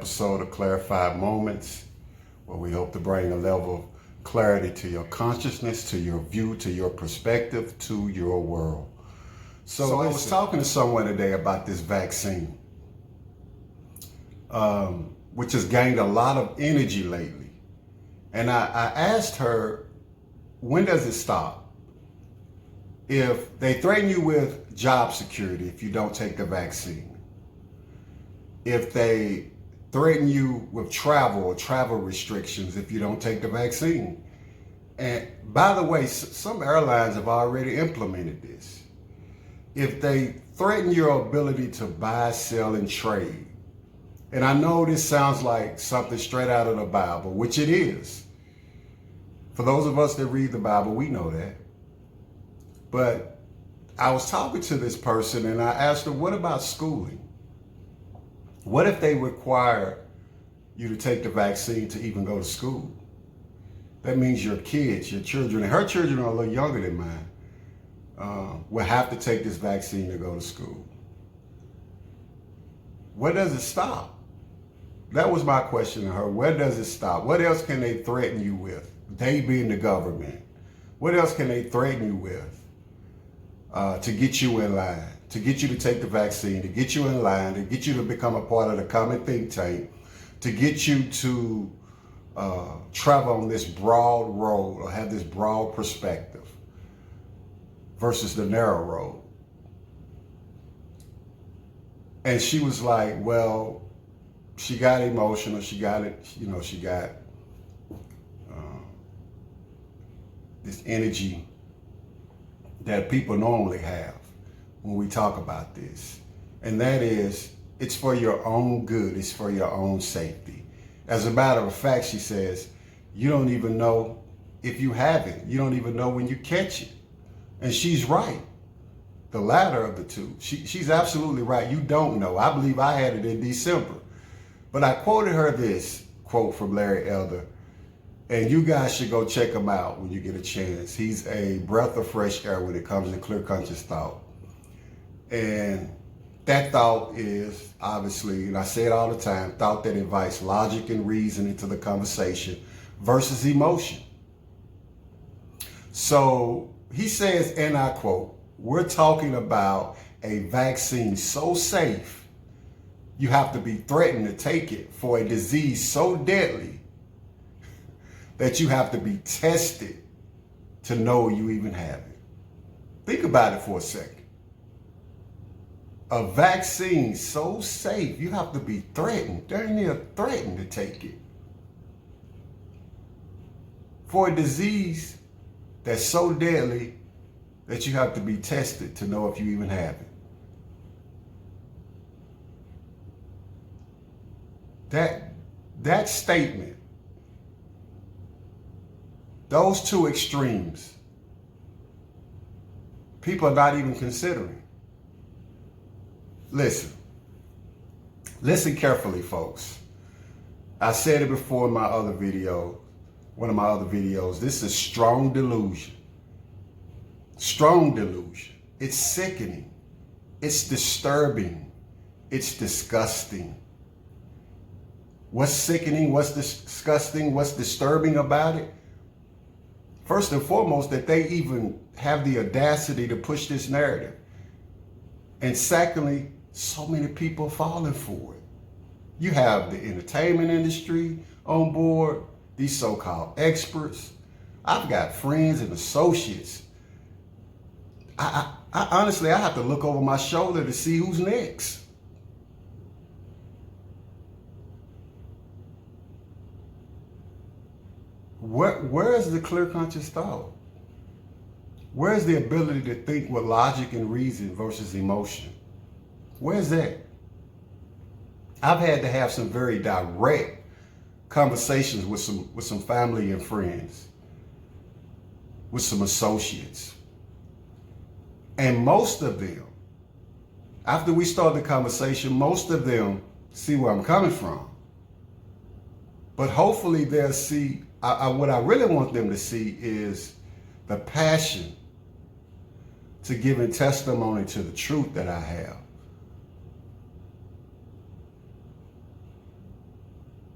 episode of Clarified Moments, where we hope to bring a level of clarity to your consciousness, to your view, to your perspective, to your world. So I was talking to someone today about this vaccine, which has gained a lot of energy lately. And I asked her, when does it stop? If they threaten you with job security if you don't take the vaccine, if they threaten you with travel or travel restrictions if you don't take the vaccine. And by the way, some airlines have already implemented this. If they threaten your ability to buy, sell, and trade, and I know this sounds like something straight out of the Bible, which it is. For those of us that read the Bible, we know that. But I was talking to this person and I asked her, what about schooling? What if they require you to take the vaccine to even go to school? That means your kids, your children, and her children are a little younger than mine, will have to take this vaccine to go to school. Where does it stop? That was my question to her. Where does it stop? What else can they threaten you with? They being the government. What else can they threaten you with to get you in line? To get you to take the vaccine, to get you in line, to get you to become a part of the common think tank, to get you to travel on this broad road or have this broad perspective versus the narrow road. And she was like, well, she got emotional. She got it, she got this energy that people normally have when we talk about this. And that is, it's for your own good. It's for your own safety. As a matter of fact, she says, you don't even know if you have it. You don't even know when you catch it. And she's right. The latter of the two. She's absolutely right. You don't know. I believe I had it in December. But I quoted her this quote from Larry Elder. And you guys should go check him out when you get a chance. He's a breath of fresh air when it comes to clear conscious thought. And that thought is obviously, and I say it all the time, thought that invites logic and reason into the conversation versus emotion. So he says, and I quote, we're talking about a vaccine so safe, you have to be threatened to take it for a disease so deadly that you have to be tested to know you even have it. Think about it for a second. A vaccine so safe, you have to be threatened, darn near threatened to take it. For a disease that's so deadly that you have to be tested to know if you even have it. That statement, those two extremes, people are not even considering. Listen carefully, folks. I said it before in my other video, one of my other videos. This is strong delusion. Strong delusion. It's sickening. It's disturbing. It's disgusting. What's sickening? What's disgusting? What's disturbing about it? First and foremost, that they even have the audacity to push this narrative. And secondly, so many people falling for it. You have the entertainment industry on board, these so-called experts. I've got friends and associates. I honestly, I have to look over my shoulder to see who's next. Where is the clear conscious thought? Where is the ability to think with logic and reason versus emotion? Where's that? I've had to have some very direct conversations with some family and friends, with some associates. And most of them, after we start the conversation, most of them see where I'm coming from. But hopefully they'll see, what I really want them to see is the passion to giving testimony to the truth that I have.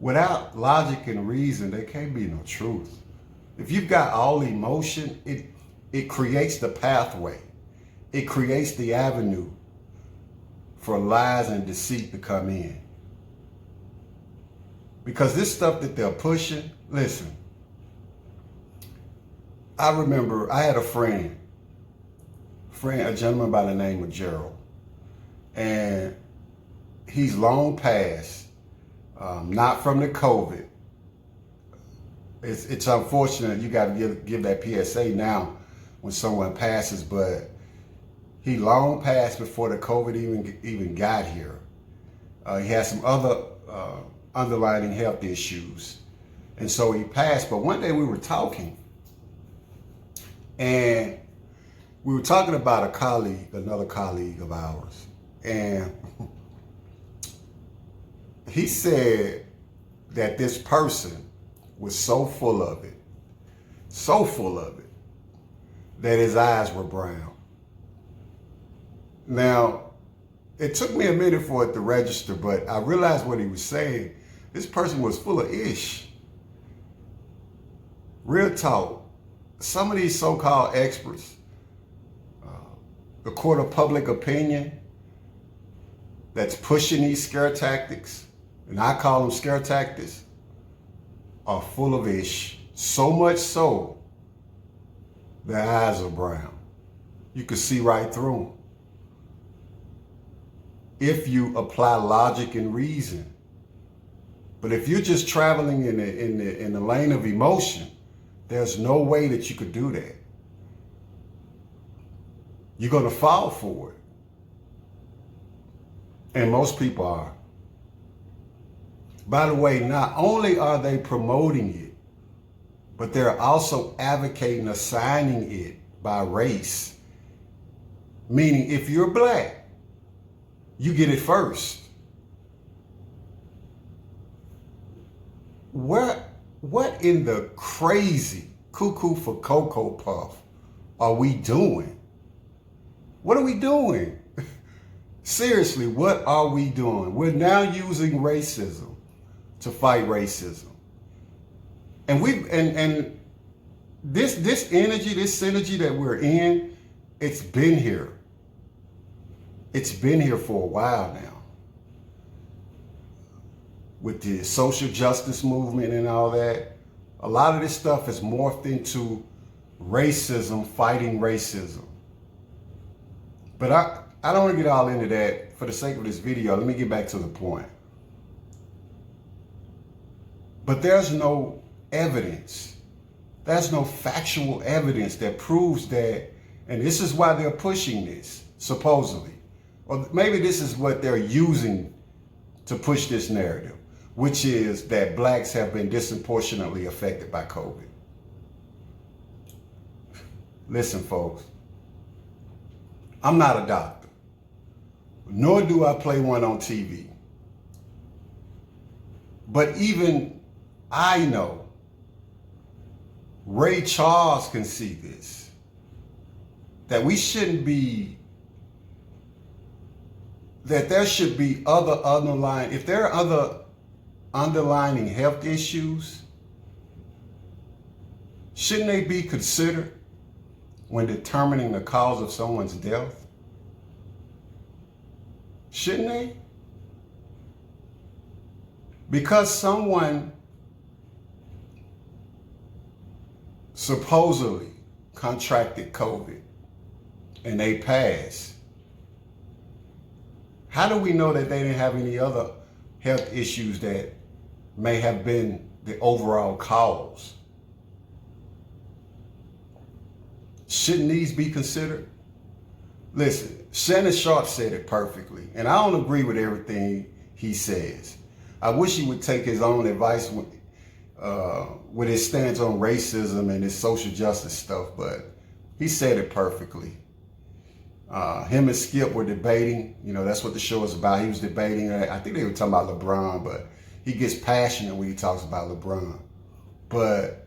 Without logic and reason, there can't be no truth. If you've got all emotion, it creates the pathway. It creates the avenue for lies and deceit to come in. Because this stuff that they're pushing, listen, I remember I had a friend, a gentleman by the name of Gerald, and he's long past, not from the COVID. It's unfortunate, you got to give that PSA now when someone passes, but he long passed before the COVID even got here. He had some other underlying health issues, and so he passed. But one day we were talking, and we were talking about another colleague of ours, and he said that this person was so full of it, that his eyes were brown. Now, it took me a minute for it to register, but I realized what he was saying. This person was full of ish. Real talk. Some of these so-called experts, the court of public opinion that's pushing these scare tactics, and I call them scare tactics, are full of ish. So much so, their eyes are brown. You can see right through them. If you apply logic and reason. But if you're just traveling in the lane of emotion, there's no way that you could do that. You're going to fall for it. And most people are. By the way, not only are they promoting it, but they're also advocating assigning it by race. Meaning, if you're black, you get it first. What in the crazy cuckoo for Cocoa Puff are we doing? What are we doing? Seriously, what are we doing? We're now using racism to fight racism. And this energy, this synergy that we're in, it's been here. It's been here for a while now. With the social justice movement and all that, a lot of this stuff has morphed into racism, fighting racism. But I don't want to get all into that for the sake of this video. Let me get back to the point. But there's no evidence. There's no factual evidence that proves that, and this is why they're pushing this, supposedly. Or maybe this is what they're using to push this narrative, which is that blacks have been disproportionately affected by COVID. Listen, folks, I'm not a doctor, nor do I play one on TV. But even I know Ray Charles can see this, that we shouldn't be, that there should be other underlying, if there are other underlying health issues, shouldn't they be considered when determining the cause of someone's death? Shouldn't they? Because someone supposedly contracted COVID and they passed, how do we know that they didn't have any other health issues that may have been the overall cause? Shouldn't these be considered? Listen, Shannon Sharp said it perfectly, and I don't agree with everything he says. I wish he would take his own advice with his stance on racism and his social justice stuff, but he said it perfectly. Him and Skip were debating, that's what the show is about. He was debating, I think they were talking about LeBron, but he gets passionate when he talks about LeBron. But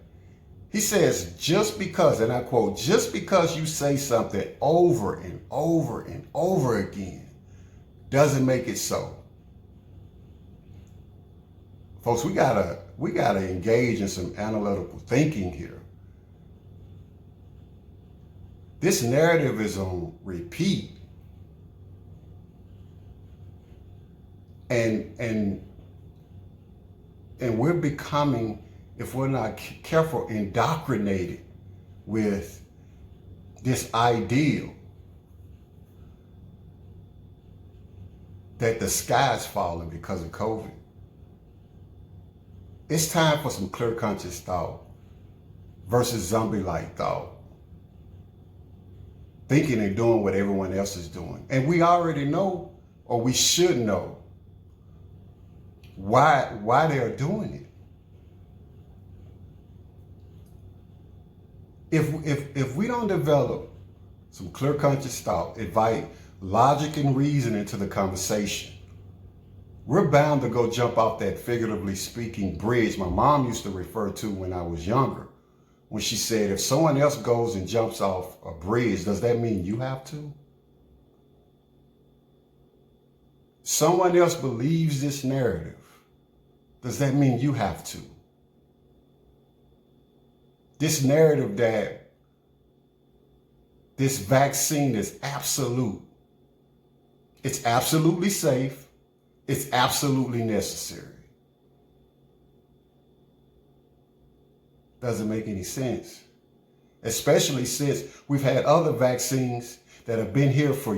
he says, just because, and I quote, just because you say something over and over and over again doesn't make it so. Folks, we gotta engage in some analytical thinking here. This narrative is on repeat. And we're becoming, if we're not careful, indoctrinated with this ideal that the sky's falling because of COVID. It's time for some clear conscious thought versus zombie-like thought. Thinking and doing what everyone else is doing. And we already know, or we should know, why they're doing it. If we don't develop some clear conscious thought, invite logic and reason into the conversation, we're bound to go jump off that, figuratively speaking, bridge my mom used to refer to when I was younger, when she said, if someone else goes and jumps off a bridge, does that mean you have to? Someone else believes this narrative. Does that mean you have to? This narrative that this vaccine is absolute. It's absolutely safe. It's absolutely necessary. Doesn't make any sense. Especially since we've had other vaccines that have been here for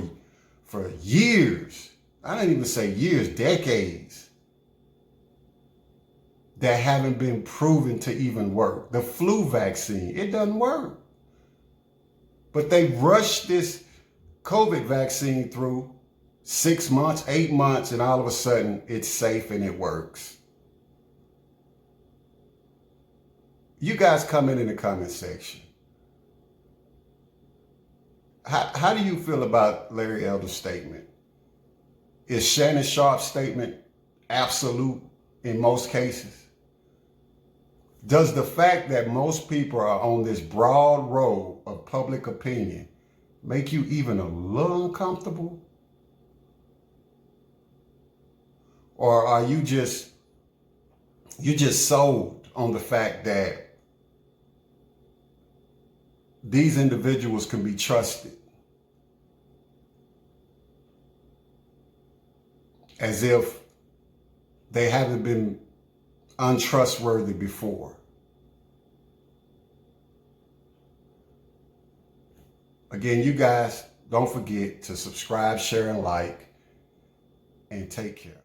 years. I don't even say years, decades, that haven't been proven to even work. The flu vaccine, it doesn't work. But they rushed this COVID vaccine through 6 months, 8 months, and all of a sudden it's safe and it works. You guys comment in the comment section. How do you feel about Larry Elder's statement? Is Shannon Sharp's statement absolute in most cases? Does the fact that most people are on this broad road of public opinion make you even a little uncomfortable? Or are you just sold on the fact that these individuals can be trusted, as if they haven't been untrustworthy before? Again, you guys, don't forget to subscribe, share, and like, and take care.